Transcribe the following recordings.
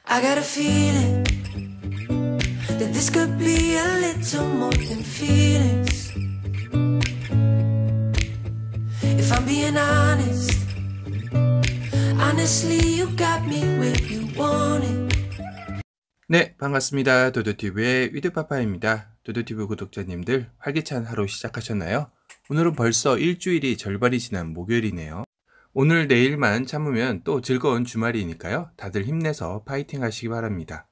I got a feeling that this could be a little more than feelings. If I'm being honest, honestly you got me where you want it. 네, 반갑습니다. 도도TV의 위드파파입니다. 도도TV 구독자님들 활기찬 하루 시작하셨나요? 오늘은 벌써 일주일이 절반이 지난 목요일이네요. 오늘 내일만 참으면 또 즐거운 주말이니까요. 다들 힘내서 파이팅 하시기 바랍니다.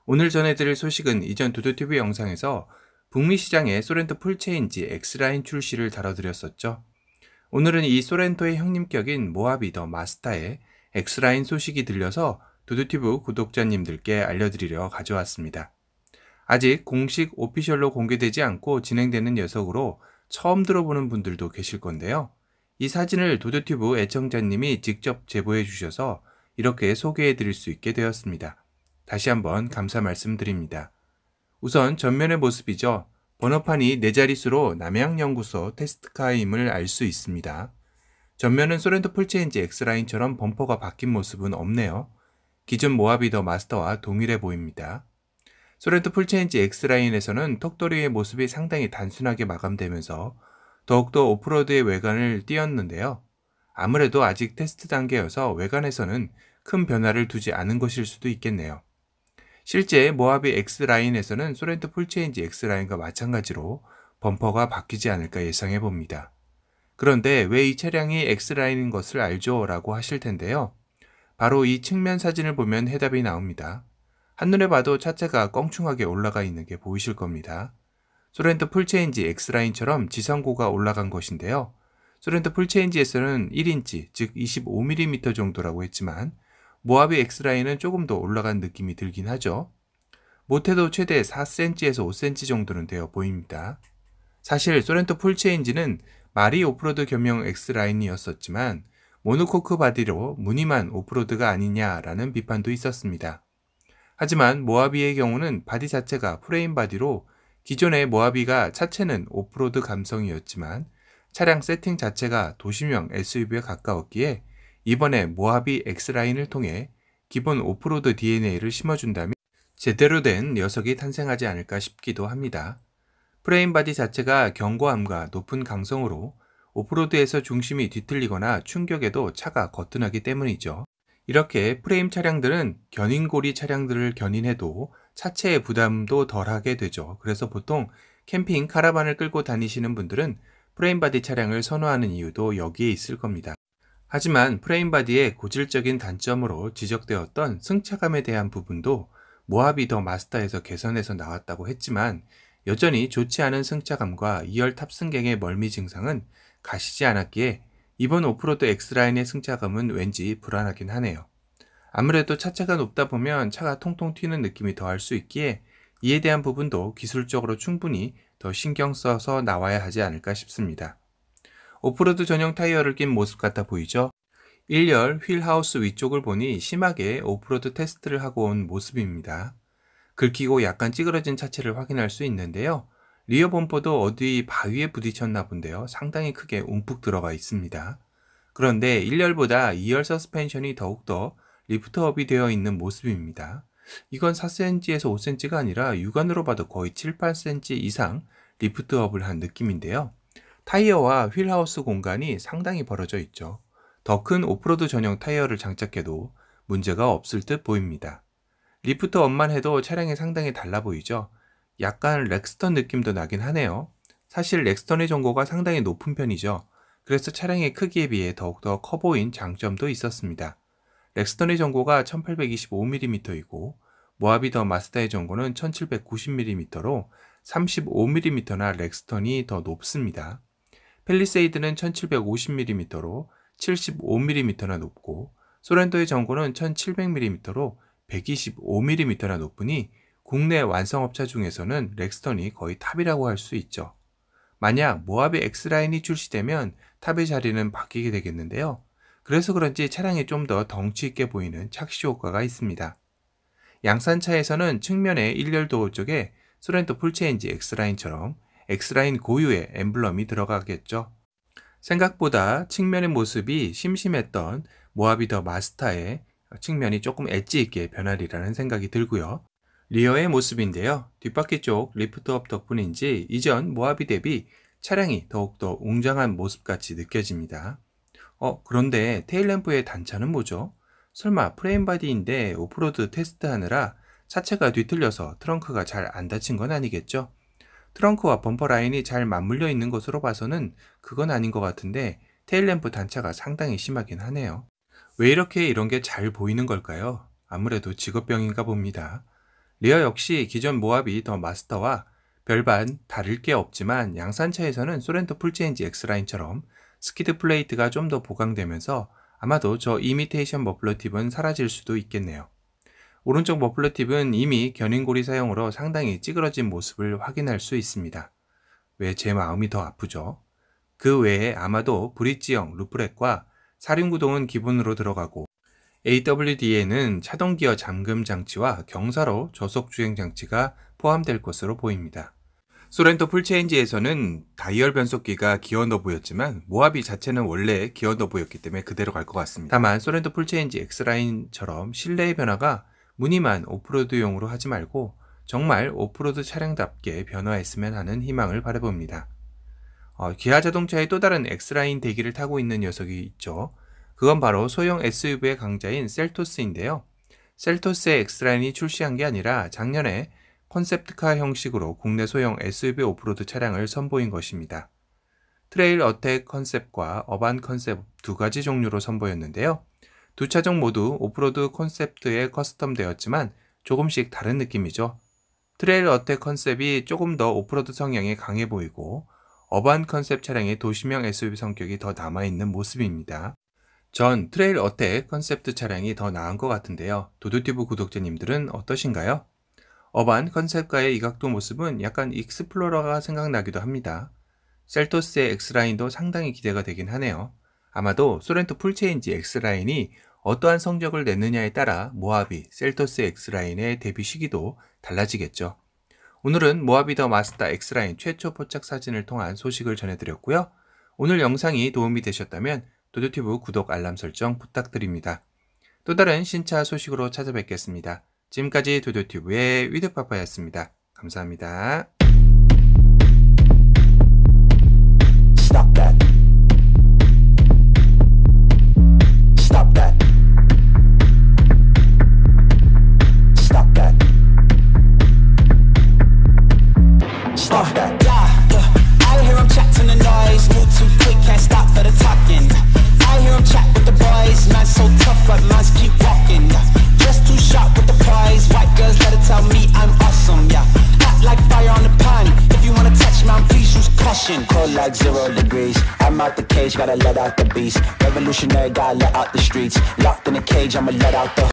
오늘 전해드릴 소식은 이전 도도TV 영상에서 북미 시장의 소렌토 풀체인지 X라인 출시를 다뤄드렸었죠. 오늘은 이 소렌토의 형님격인 모하비 더 마스타의 X라인 소식이 들려서 도도TV 구독자님들께 알려드리려 가져왔습니다. 아직 공식 오피셜로 공개되지 않고 진행되는 녀석으로 처음 들어보는 분들도 계실 건데요. 이 사진을 도도TV 애청자님이 직접 제보해 주셔서 이렇게 소개해 드릴 수 있게 되었습니다. 다시 한번 감사 말씀드립니다. 우선 전면의 모습이죠. 번호판이 4자릿수로 남양연구소 테스트카임을 알 수 있습니다. 전면은 소렌토 풀체인지 X라인처럼 범퍼가 바뀐 모습은 없네요. 기존 모하비 더 마스터와 동일해 보입니다. 소렌토 풀체인지 X라인에서는 턱도리의 모습이 상당히 단순하게 마감되면서 더욱더 오프로드의 외관을 띄었는데요. 아무래도 아직 테스트 단계여서 외관에서는 큰 변화를 두지 않은 것일 수도 있겠네요. 실제 모하비 X라인에서는 소렌토 풀체인지 X라인과 마찬가지로 범퍼가 바뀌지 않을까 예상해 봅니다. 그런데 왜 이 차량이 X라인인 것을 알죠? 라고 하실 텐데요. 바로 이 측면 사진을 보면 해답이 나옵니다. 한눈에 봐도 차체가 껑충하게 올라가 있는 게 보이실 겁니다. 소렌토 풀체인지 X라인처럼 지상고가 올라간 것인데요. 소렌토 풀체인지에서는 1인치, 즉 25mm 정도라고 했지만 모하비 X라인은 조금 더 올라간 느낌이 들긴 하죠. 못해도 최대 4cm에서 5cm 정도는 되어 보입니다. 사실 소렌토 풀체인지는 말이 오프로드 겸용 X라인이었었지만 모노코크 바디로 무늬만 오프로드가 아니냐라는 비판도 있었습니다. 하지만 모하비의 경우는 바디 자체가 프레임 바디로 기존의 모하비가 차체는 오프로드 감성이었지만 차량 세팅 자체가 도심형 SUV에 가까웠기에 이번에 모하비 X라인을 통해 기본 오프로드 DNA를 심어준다면 제대로 된 녀석이 탄생하지 않을까 싶기도 합니다. 프레임 바디 자체가 견고함과 높은 강성으로 오프로드에서 중심이 뒤틀리거나 충격에도 차가 거뜬하기 때문이죠. 이렇게 프레임 차량들은 견인고리 차량들을 견인해도 차체의 부담도 덜하게 되죠. 그래서 보통 캠핑 카라반을 끌고 다니시는 분들은 프레임 바디 차량을 선호하는 이유도 여기에 있을 겁니다. 하지만 프레임 바디의 고질적인 단점으로 지적되었던 승차감에 대한 부분도 모하비 더 마스터에서 개선해서 나왔다고 했지만 여전히 좋지 않은 승차감과 2열 탑승객의 멀미 증상은 가시지 않았기에 이번 오프로드 X라인의 승차감은 왠지 불안하긴 하네요. 아무래도 차체가 높다 보면 차가 통통 튀는 느낌이 더할 수 있기에 이에 대한 부분도 기술적으로 충분히 더 신경 써서 나와야 하지 않을까 싶습니다. 오프로드 전용 타이어를 낀 모습 같아 보이죠? 1열 휠하우스 위쪽을 보니 심하게 오프로드 테스트를 하고 온 모습입니다. 긁히고 약간 찌그러진 차체를 확인할 수 있는데요. 리어 범퍼도 어디 바위에 부딪혔나 본데요. 상당히 크게 움푹 들어가 있습니다. 그런데 1열보다 2열 서스펜션이 더욱더 리프트업이 되어 있는 모습입니다. 이건 4cm에서 5cm가 아니라 육안으로 봐도 거의 7, 8cm 이상 리프트업을 한 느낌인데요. 타이어와 휠하우스 공간이 상당히 벌어져 있죠. 더 큰 오프로드 전용 타이어를 장착해도 문제가 없을 듯 보입니다. 리프트업만 해도 차량이 상당히 달라 보이죠? 약간 렉스턴 느낌도 나긴 하네요. 사실 렉스턴의 전고가 상당히 높은 편이죠. 그래서 차량의 크기에 비해 더욱더 커 보인 장점도 있었습니다. 렉스턴의 전고가 1825mm이고 모하비 더 마스타의 전고는 1790mm로 35mm나 렉스턴이 더 높습니다. 펠리세이드는 1750mm로 75mm나 높고 소렌토의 전고는 1700mm로 125mm나 높으니 국내 완성업차 중에서는 렉스턴이 거의 탑이라고 할 수 있죠. 만약 모하비 X라인이 출시되면 탑의 자리는 바뀌게 되겠는데요. 그래서 그런지 차량이 좀 더 덩치 있게 보이는 착시 효과가 있습니다. 양산차에서는 측면의 1열 도어 쪽에 소렌토 풀체인지 X라인처럼 X라인 고유의 엠블럼이 들어가겠죠. 생각보다 측면의 모습이 심심했던 모하비 더 마스타의 측면이 조금 엣지 있게 변하리라는 생각이 들고요. 리어의 모습인데요. 뒷바퀴 쪽 리프트업 덕분인지 이전 모하비 대비 차량이 더욱더 웅장한 모습같이 느껴집니다. 그런데 테일램프의 단차는 뭐죠? 설마 프레임 바디인데 오프로드 테스트하느라 차체가 뒤틀려서 트렁크가 잘 안 닫힌 건 아니겠죠? 트렁크와 범퍼 라인이 잘 맞물려 있는 것으로 봐서는 그건 아닌 것 같은데 테일램프 단차가 상당히 심하긴 하네요. 왜 이렇게 이런 게 잘 보이는 걸까요? 아무래도 직업병인가 봅니다. 리어 역시 기존 모하비 더 마스터와 별반 다를 게 없지만 양산차에서는 소렌토 풀체인지 X라인처럼 스키드 플레이트가 좀 더 보강되면서 아마도 저 이미테이션 머플러 팁은 사라질 수도 있겠네요. 오른쪽 머플러 팁은 이미 견인고리 사용으로 상당히 찌그러진 모습을 확인할 수 있습니다. 왜 제 마음이 더 아프죠? 그 외에 아마도 브릿지형 루프렉과 사륜구동은 기본으로 들어가고 AWD에는 차동기어 잠금 장치와 경사로 저속 주행 장치가 포함될 것으로 보입니다. 소렌토 풀체인지에서는 다이얼 변속기가 기어 너브였지만 모하비 자체는 원래 기어 너브였기 때문에 그대로 갈 것 같습니다. 다만 소렌토 풀체인지 X라인처럼 실내의 변화가 무늬만 오프로드용으로 하지 말고 정말 오프로드 차량답게 변화했으면 하는 희망을 바라봅니다. 기아 자동차의 또 다른 X라인 대기를 타고 있는 녀석이 있죠. 그건 바로 소형 SUV의 강자인 셀토스인데요. 셀토스의 X라인이 출시한 게 아니라 작년에 컨셉트카 형식으로 국내 소형 SUV 오프로드 차량을 선보인 것입니다. 트레일 어택 컨셉과 어반 컨셉 두 가지 종류로 선보였는데요. 두 차종 모두 오프로드 콘셉트에 커스텀되었지만 조금씩 다른 느낌이죠. 트레일 어택 컨셉이 조금 더 오프로드 성향이 강해 보이고 어반 컨셉 차량의 도시명 SUV 성격이 더 남아있는 모습입니다. 전 트레일 어택 컨셉트 차량이 더 나은 것 같은데요. 도도티브 구독자님들은 어떠신가요? 어반 컨셉과의 이 각도 모습은 약간 익스플로러가 생각나기도 합니다. 셀토스의 X라인도 상당히 기대가 되긴 하네요. 아마도 소렌토 풀체인지 X라인이 어떠한 성적을 냈느냐에 따라 모하비, 셀토스 X라인의 데뷔 시기도 달라지겠죠. 오늘은 모하비 더 마스터 X라인 최초 포착 사진을 통한 소식을 전해드렸고요. 오늘 영상이 도움이 되셨다면 도도티브 구독 알람 설정 부탁드립니다. 또 다른 신차 소식으로 찾아뵙겠습니다. 지금까지 도도티브의 위드파파였습니다. 감사합니다. Stop that. Stop that. Stop that. Stop that. I hear him chat to the noise. Move too quick, can't stop for the talking. I hear him chat with the boys. Man so tough, but mans keep walking. Just too sharp with the prize. White girls let it tell me I'm awesome. Yeah, hot like fire on the pan. If you wanna touch man, please use caution. Cold like 0 degrees. I'm out the cage, gotta let out the beast. Revolutionary, gotta let out the streets. Locked in a cage, I'ma let out the